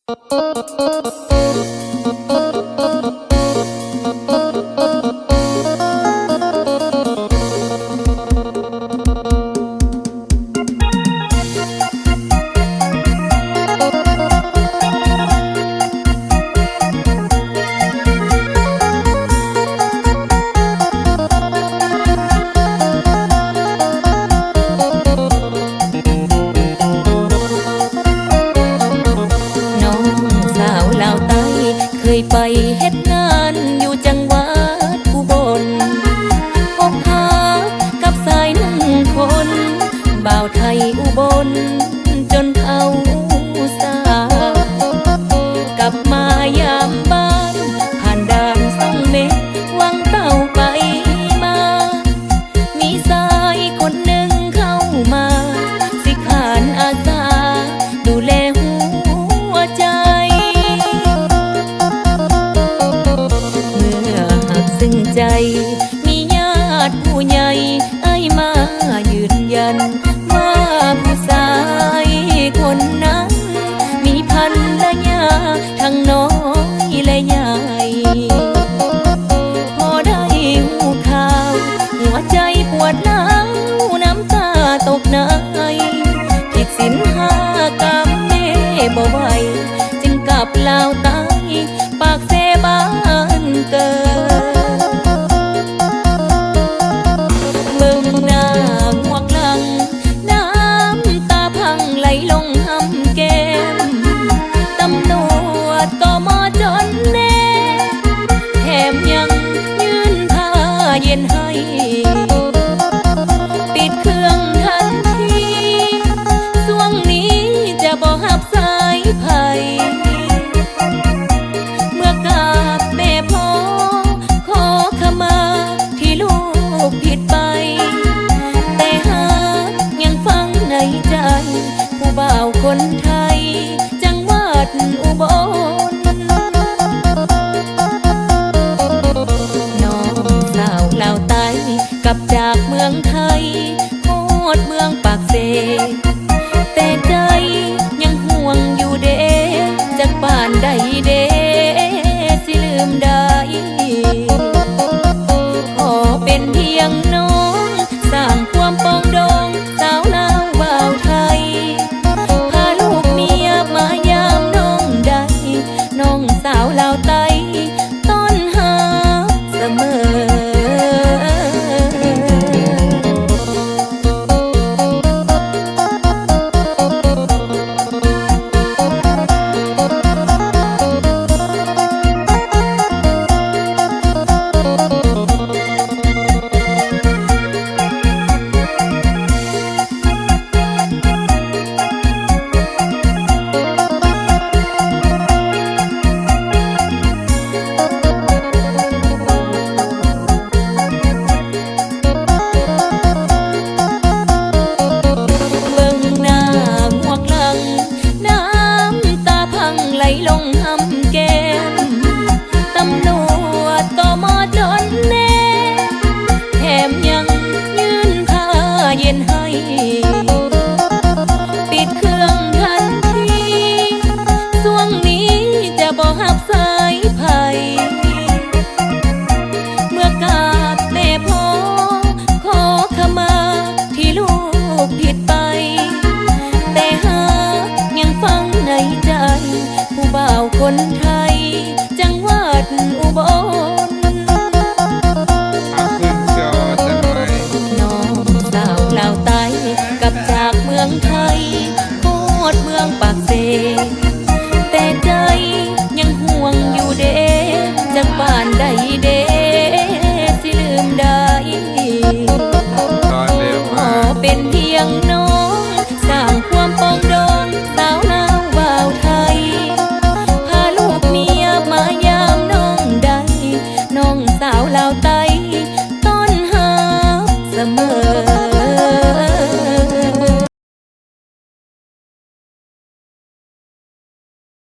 เคยไปเฮ็ดงานอยู่จังหวัดอุบลพบหากับสายหนึ่งคนบ่าวไทยอุบลจนเฒ่าสากลับมายามบ้านผ่านด่าน2 เมตรวังเต้าไปมามีสายคนหนึ่งเข้ามาสิขานอาสาดูแลหัวใจซึ่งใจมีญาติผู้ใหญ่มายืนยันว่าผู้ชายคนนั้นมีภรรยาทั้งน้อยและใหญ่พอได้หูข่าวหัวใจปวดร้าวน้ำตาตกในผิดศีล5 กรรมแม่บ่ไหวจึงกลับลาวใต้ปากเสบ้านเกิดไหลลงหำแก้มตำรวจก็มอจนแน่แถมยังยื่นผ้าเย็นให้ปิดเครื่องทันทีช่วงนี้จะบ่หับสายไผ่เมื่อกราบแม่พ่อขอขมาที่ลูกผิดไปแต่หากยังฟังในใจผู้บ่าวคนไทยจังหวัดอุบลน้องสาวลาวใต้กลับจากเมืองไทยโคตรเมืองปากเซแต่ใจยังห่วงอยู่เด้จากบ้านใดเด้สิลืมได้ขอเป็นเพียงน้องสร้างความปองดองสาวลาวบ่าวไทยน้องสาวลาวใต้ต้นหาเสมอไหลลงหำแก้มตำรวจก็มอจนแน่แถมยังยื่นผ้าเย็นให้ปิดเครื่องทันทีช่วงนี้จะบ่หับสายไผ่เมื่อกราบแม่พ่อขอขมาที่ลูกผิดไปแต่หากยังฟังในใจผู้บ่าวคนไทยจังหวัดอุบลน้องสาวลาวใต้กลับจากเมืองไทยโคตรเมืองปากเซ